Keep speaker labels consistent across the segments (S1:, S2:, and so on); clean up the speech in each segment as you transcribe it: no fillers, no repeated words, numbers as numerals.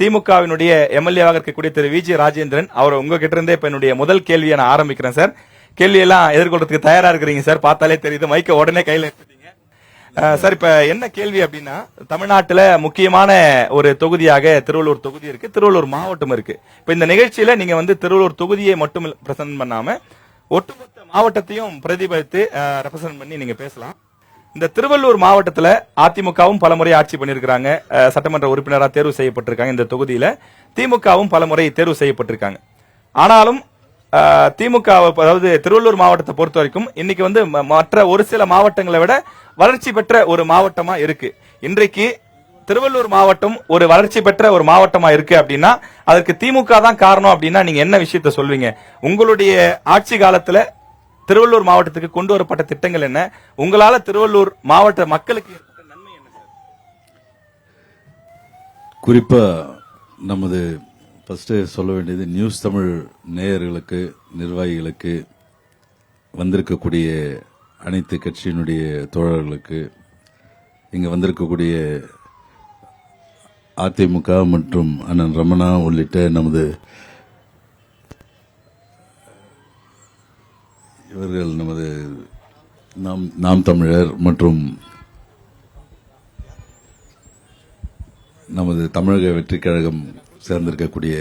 S1: திமுகவினுடைய எம்எல்ஏவாக இருக்கக்கூடிய திரு விஜி ராஜேந்திரன், அவர் உங்ககிட்ட இருந்தே இப்ப என்னுடைய முதல் கேள்வியை நான் ஆரம்பிக்கிறேன் சார். கேள்வி எல்லாம் எதிர்கொள்றதுக்கு தயாரா இருக்கிறீங்க சார், பார்த்தாலே தெரியுது. மைக்க உடனே கையில எடுத்துட்டீங்க சார். இப்ப என்ன கேள்வி அப்படின்னா, தமிழ்நாட்டுல முக்கியமான ஒரு தொகுதியாக திருவள்ளூர் தொகுதி இருக்கு, திருவள்ளூர் மாவட்டம் இருக்கு. இப்ப இந்த நிகழ்ச்சியில நீங்க திருவள்ளூர் தொகுதியை மட்டும் பிரசன்ட் பண்ணாம ஒட்டுமொத்த மாவட்டத்தையும் பிரதிபலித்து ரெப்ரசன்ட் பண்ணி நீங்க பேசலாம். இந்த திருவள்ளூர் மாவட்டத்தில் அதிமுகவும் பலமுறை ஆட்சி பண்ணிருக்காங்க, சட்டமன்ற உறுப்பினராக தேர்வு செய்யப்பட்டிருக்காங்க. இந்த தொகுதியில திமுகவும் பலமுறை தேர்வு செய்யப்பட்டிருக்காங்க. ஆனாலும் திமுக, அதாவது திருவள்ளூர் மாவட்டத்தை பொறுத்த வரைக்கும் இன்னைக்கு மற்ற ஒரு சில மாவட்டங்களை விட வளர்ச்சி பெற்ற ஒரு மாவட்டமா இருக்கு. இன்றைக்கு திருவள்ளூர் மாவட்டம் ஒரு வளர்ச்சி பெற்ற ஒரு மாவட்டமா இருக்கு அப்படின்னா அதற்கு திமுக தான் காரணம் அப்படின்னா நீங்க என்ன விஷயத்த சொல்வீங்க? உங்களுடைய ஆட்சி காலத்துல திருவள்ளூர் மாவட்டத்துக்கு கொண்டு வரப்பட்ட திட்டங்கள் என்ன? உங்களால திருவள்ளூர் மாவட்ட மக்களுக்கு ஏற்பட்ட நன்மை என்ன சார்?
S2: குறிப்பா நமது ஃபர்ஸ்ட் சொல்ல வேண்டியது, நியூஸ் தமிழ் நேயர்களுக்கு, நிர்வாகிகளுக்கு, வந்திருக்கக்கூடிய அனைத்து கட்சியினுடைய தோழர்களுக்கு, இங்க வந்திருக்கக்கூடிய அதிமுக மற்றும் அண்ணன் ரமணா உள்ளிட்ட நமது இவர்கள், நமது நாம் தமிழர் மற்றும் நமது தமிழக வெற்றி கழகம் சேர்ந்திருக்கக்கூடிய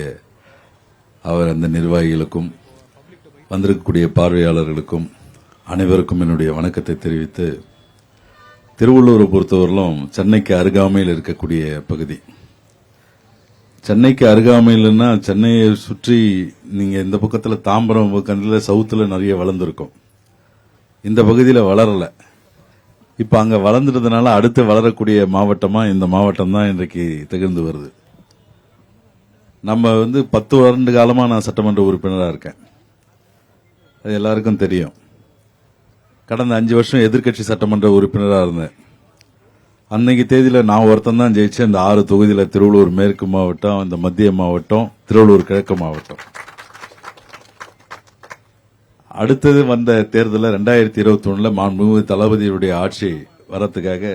S2: அவர் அந்த நிர்வாகிகளுக்கும் வந்திருக்கக்கூடிய பார்வையாளர்களுக்கும் அனைவருக்கும் என்னுடைய வணக்கத்தை தெரிவித்து, திருவள்ளூரை பொறுத்தவரையிலும் சென்னைக்கு அருகாமையில் இருக்கக்கூடிய பகுதி. சென்னைக்கு அருகாமையில்னா சென்னையை சுற்றி நீங்க இந்த பக்கத்தில் தாம்பரம் பக்கத்தில் சவுத்தில் நிறைய வளர்ந்துருக்கும். இந்த பகுதியில் வளரல. இப்ப அங்க வளர்ந்துட்டதுனால அடுத்து வளரக்கூடிய மாவட்டமா இந்த மாவட்டம் தான் இன்றைக்கு திகழ்ந்து வருது. நம்ம 10 வருட காலமா நான் சட்டமன்ற உறுப்பினராக இருக்கேன், அது எல்லாருக்கும் தெரியும். கடந்த 5 வருஷம் எதிர்க்கட்சி சட்டமன்ற உறுப்பினராக இருந்தேன். அன்னைக்கு தேதியில நான் ஒருத்தன் தான் ஜெயிச்சேன். இந்த 6 தொகுதியில திருவள்ளூர் மேற்கு மாவட்டம், இந்த மத்திய மாவட்டம், திருவள்ளூர் கிழக்கு மாவட்டம். அடுத்தது வந்த தேர்தலில் 2021 மாண்புமிகு தளபதியுடைய ஆட்சி வரத்துக்காக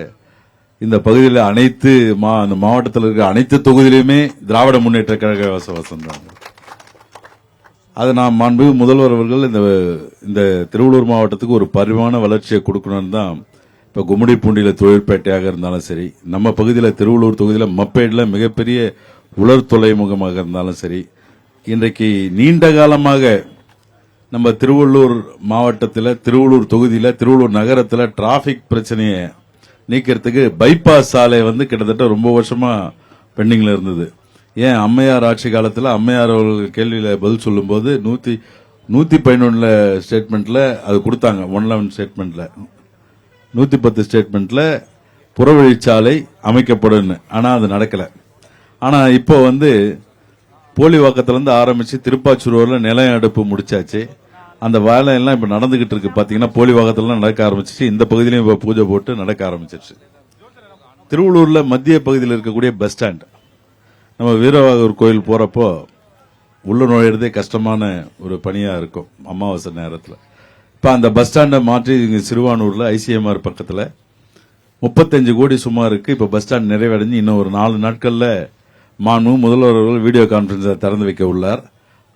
S2: இந்த பகுதியில் அந்த மாவட்டத்தில் இருக்கிற அனைத்து தொகுதியிலுமே திராவிட முன்னேற்ற கழக வசந்தாங்க. அது நான் மாண்புமிகு முதல்வர் அவர்கள் இந்த திருவள்ளூர் மாவட்டத்துக்கு ஒரு பரிமாண வளர்ச்சியை கொடுக்கணும்னு தான் இப்ப கும்மிடிப்பூண்டியில தொழிற்பேட்டையாக இருந்தாலும் சரி, நம்ம பகுதியில் திருவள்ளூர் தொகுதியில் மப்பேடில் மிகப்பெரிய உலர் துறைமுகமாக இருந்தாலும் சரி, இன்றைக்கு நீண்ட காலமாக நம்ம திருவள்ளூர் மாவட்டத்தில், திருவள்ளூர் தொகுதியில், திருவள்ளூர் நகரத்தில் டிராபிக் பிரச்சனையை நீக்கிறதுக்கு பைபாஸ் சாலை கிட்டத்தட்ட ரொம்ப வருஷமா பெண்டிங்ல இருந்தது. ஏன் அம்மையார் ஆட்சி காலத்தில் அம்மையார் அவர்கள் கேள்வியில பதில் சொல்லும் போது 111 ஸ்டேட்மெண்ட்ல அது கொடுத்தாங்க. 111 ஸ்டேட்மெண்ட்ல 110 ஸ்டேட்மெண்ட்ல புறவழிச்சாலை அமைக்கப்படும். ஆனா அது நடக்கல. ஆனா இப்போ போலிவாக்கத்திலிருந்து ஆரம்பிச்சு திருப்பாச்சூர்ல நிலைய அடுப்பு முடிச்சாச்சு. அந்த வேலை எல்லாம் இப்ப நடந்துகிட்டு இருக்கு. பாத்தீங்கன்னா போலிவாக்கத்துல நடக்க ஆரம்பிச்சிச்சு. இந்த பகுதியிலும் இப்ப பூஜை போட்டு நடக்க ஆரம்பிச்சிருச்சு. திருவள்ளூர்ல மத்திய பகுதியில் இருக்கக்கூடிய பஸ் ஸ்டாண்ட், நம்ம வீரவாகூர் கோயில் போறப்போ உள்ள நுழையிறதே கஷ்டமான ஒரு பணியா இருக்கும் அமாவாசை நேரத்தில். இப்ப அந்த பஸ் ஸ்டாண்டை மாற்றி சிறுவானூர்ல ஐசிஎம்ஆர் பக்கத்துல 35 கோடி சும்மா இருக்கு. இப்ப பஸ் ஸ்டாண்ட் நிறைவடைஞ்சு இன்னும் ஒரு 4 நாட்கள்ல முதல்வர் அவர்கள் வீடியோ கான்பரன்ஸை திறந்து வைக்க உள்ளார்.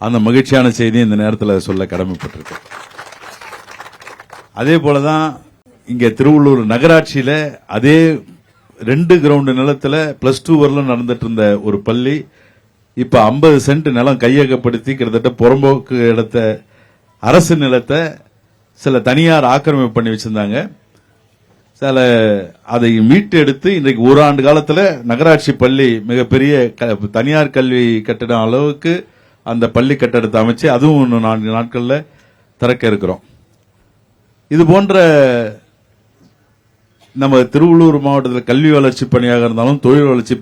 S2: அந்த மகிழ்ச்சியான செய்தியை இந்த நேரத்தில் சொல்ல கடமைப்பட்டிருக்கு. அதே போலதான் இங்க திருவள்ளூர் நகராட்சியில அதே 2 கிரவுண்ட் நிலத்துல +2 வரலும் நடந்துட்டு இருந்த ஒரு பள்ளி இப்ப 50 சென்ட் நிலம் கையகப்படுத்தி கிட்டத்தட்ட புறம்போக்கு இடத்த, அரசு நிலத்தை சில தனியார் ஆக்கிரமிப்பு பண்ணி வச்சிருந்தாங்க. சில அதை மீட்டு எடுத்து இன்றைக்கு 1 ஆண்டு காலத்துல நகராட்சி பள்ளி மிகப்பெரிய தனியார் கல்வி கட்டிடம் அளவுக்கு அந்த பள்ளி கட்டடத்தை அமைச்சு அதுவும் இன்னும் 4 நாட்கள்ல திறக்க இருக்கிறோம். இது போன்ற நம்ம திருவள்ளூர் மாவட்டத்தில் கல்வி வளர்ச்சி பணியாக இருந்தாலும் தொழில் வளர்ச்சி,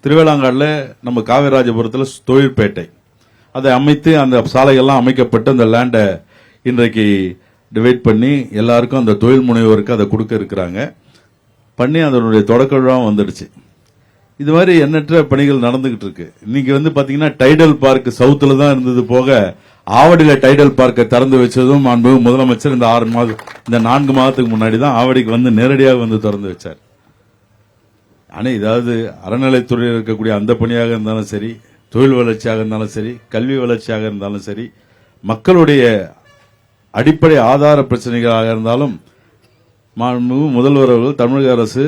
S2: திருவேளாங்காடுல நம்ம காவிராஜபுரத்தில் தொழிற்பேட்டை அதை அமைத்து அந்த சாலைகள்லாம் அமைக்கப்பட்டு அந்த லேண்டை இன்றைக்கு டிவைட் பண்ணி எல்லாருக்கும் அந்த தொழில் முனைவோருக்கு அதை கொடுக்க இருக்கிறாங்க. பண்ணி அதனுடைய தொடக்க விழா வந்துடுச்சு. இது மாதிரி எண்ணற்ற பணிகள் நடந்துகிட்டு இருக்கு. இன்னைக்கு பாத்தீங்கன்னா டைடல் பார்க் சவுத்துல தான் இருந்தது போக ஆவடியில டைடல் பார்க்கை திறந்து வச்சதும் முதலமைச்சர் இந்த 4 மாதத்துக்கு முன்னாடி தான் ஆவடிக்கு நேரடியாக திறந்து வச்சார். ஆனா இதாவது அறநிலைத்துறையில் இருக்கக்கூடிய அந்த பணியாக இருந்தாலும் சரி, தொழில் வளர்ச்சியாக இருந்தாலும் சரி, கல்வி வளர்ச்சியாக இருந்தாலும் சரி, மக்களுடைய அடிப்படை ஆதார பிரச்சனைகளாக இருந்தாலும் மாண்புமிகு முதல்வர் அவர்கள் தமிழக அரசு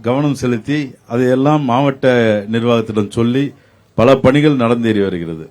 S2: கவனம் செலுத்தி அதையெல்லாம் மாவட்ட நிர்வாகத்திடம் சொல்லி பல பணிகள் நடந்தேறி வருகிறது.